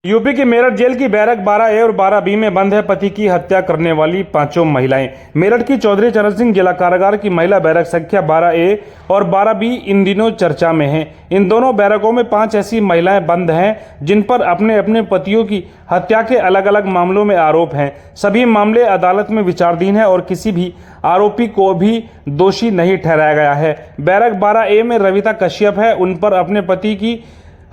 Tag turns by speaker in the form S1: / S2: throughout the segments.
S1: UP की Meerut jail की barrack 12A और 12B में बंद है पति की हत्या करने वाली पांचों महिलाएं। मेरठ की चौधरी चरण सिंह जिला कारागार की महिला बैरक संख्या 12A और 12B इन दिनों चर्चा में है। इन दोनों बैरकों में 5 ऐसी महिलाएं बंद हैं जिन पर अपने अपने पतियों की हत्या के अलग अलग मामलों में आरोप हैं। सभी मामले अदालत में विचाराधीन है और किसी भी आरोपी को भी दोषी नहीं ठहराया गया है। बैरक 12A में रविता कश्यप है, उन पर अपने पति की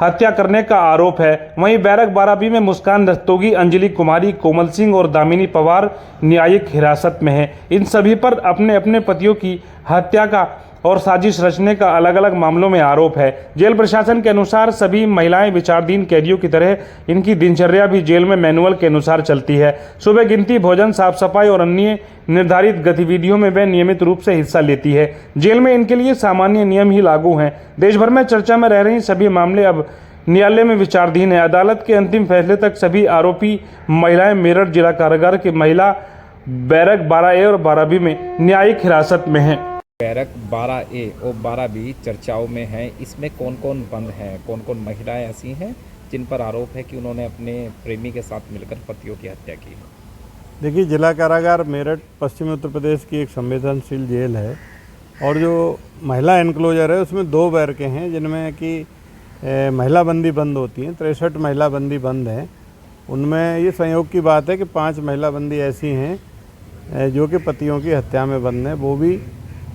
S1: हत्या करने का आरोप है। वहीं बैरक 12B में मुस्कान रस्तोगी, अंजलि कुमारी, कोमल सिंह और दामिनी पवार न्यायिक हिरासत में हैं। इन सभी पर अपने अपने पतियों की हत्या का और साजिश रचने का अलग अलग मामलों में आरोप है। जेल प्रशासन के अनुसार सभी महिलाएं विचाराधीन कैदियों की तरह इनकी दिनचर्या भी जेल में मैनुअल के अनुसार चलती है। सुबह गिनती, भोजन, साफ सफाई और अन्य निर्धारित गतिविधियों में वे नियमित रूप से हिस्सा लेती है। जेल में इनके लिए सामान्य नियम ही लागू हैं। देश भर में चर्चा में रह रही सभी मामले अब न्यायालय में विचाराधीन है। अदालत के अंतिम फैसले तक सभी आरोपी महिलाएं मेरठ जिला कारागार की महिला बैरक 12A और 12B में न्यायिक हिरासत में हैं।
S2: बैरक 12A और 12B चर्चाओं में है। इसमें कौन कौन बंद हैं, कौन कौन महिलाएं ऐसी हैं जिन पर आरोप है कि उन्होंने अपने प्रेमी के साथ मिलकर पतियों की हत्या की है?
S3: देखिए, जिला कारागार मेरठ पश्चिमी उत्तर प्रदेश की एक संवेदनशील जेल है और जो महिला एनक्लोजर है उसमें 2 बैरकें हैं जिनमें कि महिला बंदी बंद होती हैं। 63 महिला बंदी बंद हैं। उनमें ये संयोग की बात है कि 5 महिला बंदी ऐसी हैं जो कि पतियों की हत्या में बंद हैं। वो भी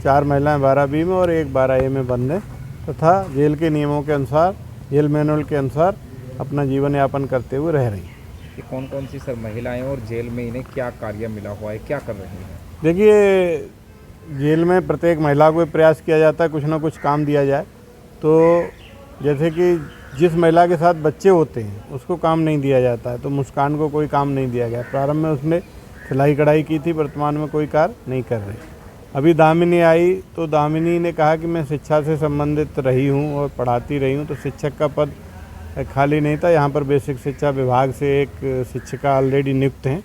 S3: 4 महिलाएं 12B में और 1 12A में बंद है तथा जेल के नियमों के अनुसार, जेल मैनुअल के अनुसार अपना जीवन यापन करते हुए रह रही हैं।
S2: कि कौन कौन सी सर महिलाएं और जेल में इन्हें क्या कार्य मिला हुआ है, क्या कर रही हैं?
S3: देखिए, जेल में प्रत्येक महिला को प्रयास किया जाता है कुछ ना कुछ काम दिया जाए। तो जैसे कि जिस महिला के साथ बच्चे होते हैं उसको काम नहीं दिया जाता है, तो मुस्कान को कोई काम नहीं दिया गया। प्रारंभ में उसने सिलाई कढ़ाई की थी, वर्तमान में कोई कार्य नहीं कर रही। अभी दामिनी आई तो दामिनी ने कहा कि मैं शिक्षा से संबंधित रही हूँ और पढ़ाती रही हूँ, तो शिक्षक का पद खाली नहीं था। यहाँ पर बेसिक शिक्षा विभाग से एक शिक्षिका ऑलरेडी नियुक्त हैं,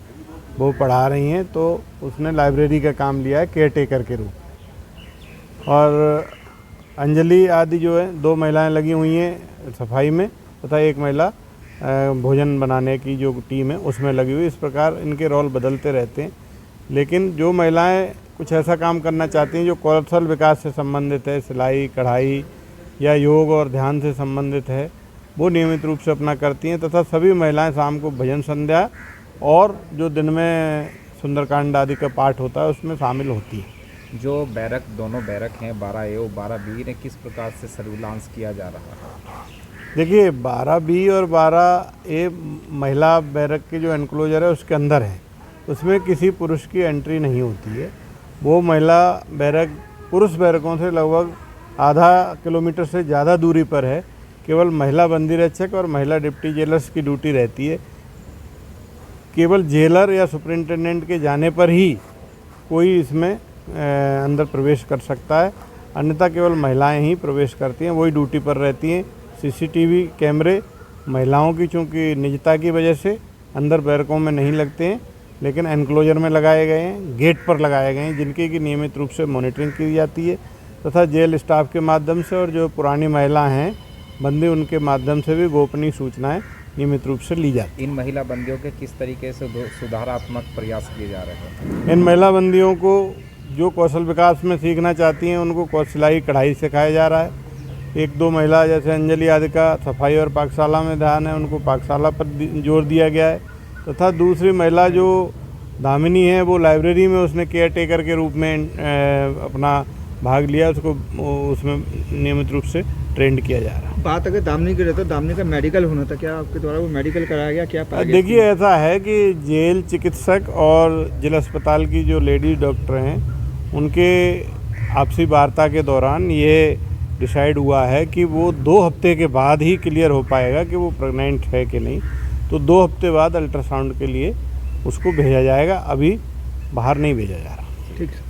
S3: वो पढ़ा रही हैं। तो उसने लाइब्रेरी का काम लिया है केयर टेकर के रूप। और अंजलि आदि जो है 2 महिलाएं लगी हुई हैं सफाई में तथा 1 महिला भोजन बनाने की जो टीम है उसमें लगी हुई। इस प्रकार इनके रोल बदलते रहते हैं। लेकिन जो महिलाएं कुछ ऐसा काम करना चाहती हैं जो कौशल विकास से संबंधित है, सिलाई कढ़ाई या योग और ध्यान से संबंधित है, वो नियमित रूप से अपना करती हैं। तथा सभी महिलाएं शाम को भजन संध्या और जो दिन में सुंदरकांड आदि का पाठ होता है उसमें शामिल होती हैं।
S2: जो बैरक, दोनों बैरक हैं 12A और 12B ने किस प्रकार से सर्विलांस किया जा रहा है?
S3: देखिए, 12B और 12A महिला बैरक के जो एनक्लोजर है उसके अंदर है, उसमें किसी पुरुष की एंट्री नहीं होती है। वो महिला बैरक पुरुष बैरकों से लगभग आधा किलोमीटर से ज़्यादा दूरी पर है। केवल महिला बंदी रक्षक और महिला डिप्टी जेलर्स की ड्यूटी रहती है। केवल जेलर या सुपरिंटेंडेंट के जाने पर ही कोई इसमें अंदर प्रवेश कर सकता है, अन्यथा केवल महिलाएं ही प्रवेश करती हैं, वही ड्यूटी पर रहती हैं। CCTV कैमरे महिलाओं की चूँकि निजता की वजह से अंदर बैरकों में नहीं लगते हैं, लेकिन एनक्लोजर में लगाए गए हैं, गेट पर लगाए गए हैं, जिनकी की नियमित रूप से मॉनिटरिंग की जाती है तथा जेल स्टाफ के माध्यम से और जो पुरानी महिला हैं बंदी उनके माध्यम से भी गोपनीय सूचनाएं नियमित रूप से ली जाती हैं।
S2: इन महिला बंदियों के किस तरीके से सुधारात्मक प्रयास किए जा रहे हैं?
S3: इन महिला बंदियों को जो कौशल विकास में सीखना चाहती हैं उनको सिलाई कढ़ाई सिखाया जा रहा है। 1-2 महिला जैसे अंजलि आदि का सफाई और पाकशाला में ध्यान है, उनको पाकशाला पर जोर दिया गया है। तथा दूसरी महिला जो दामिनी है वो लाइब्रेरी में उसने केयर टेकर के रूप में अपना भाग लिया, उसको उसमें नियमित रूप से ट्रेंड किया जा रहा है।
S4: बात अगर दामिनी की रहे तो दामिनी का मेडिकल होना था, क्या आपके द्वारा वो मेडिकल कराया गया? क्या
S3: देखिए, ऐसा है कि जेल चिकित्सक और जिला अस्पताल की जो लेडीज डॉक्टर हैं उनके आपसी वार्ता के दौरान ये डिसाइड हुआ है कि वो 2 हफ्ते के बाद ही क्लियर हो पाएगा कि वो प्रेग्नेंट है कि नहीं। तो 2 हफ्ते बाद अल्ट्रासाउंड के लिए उसको भेजा जाएगा, अभी बाहर नहीं भेजा जा रहा।
S4: ठीक है।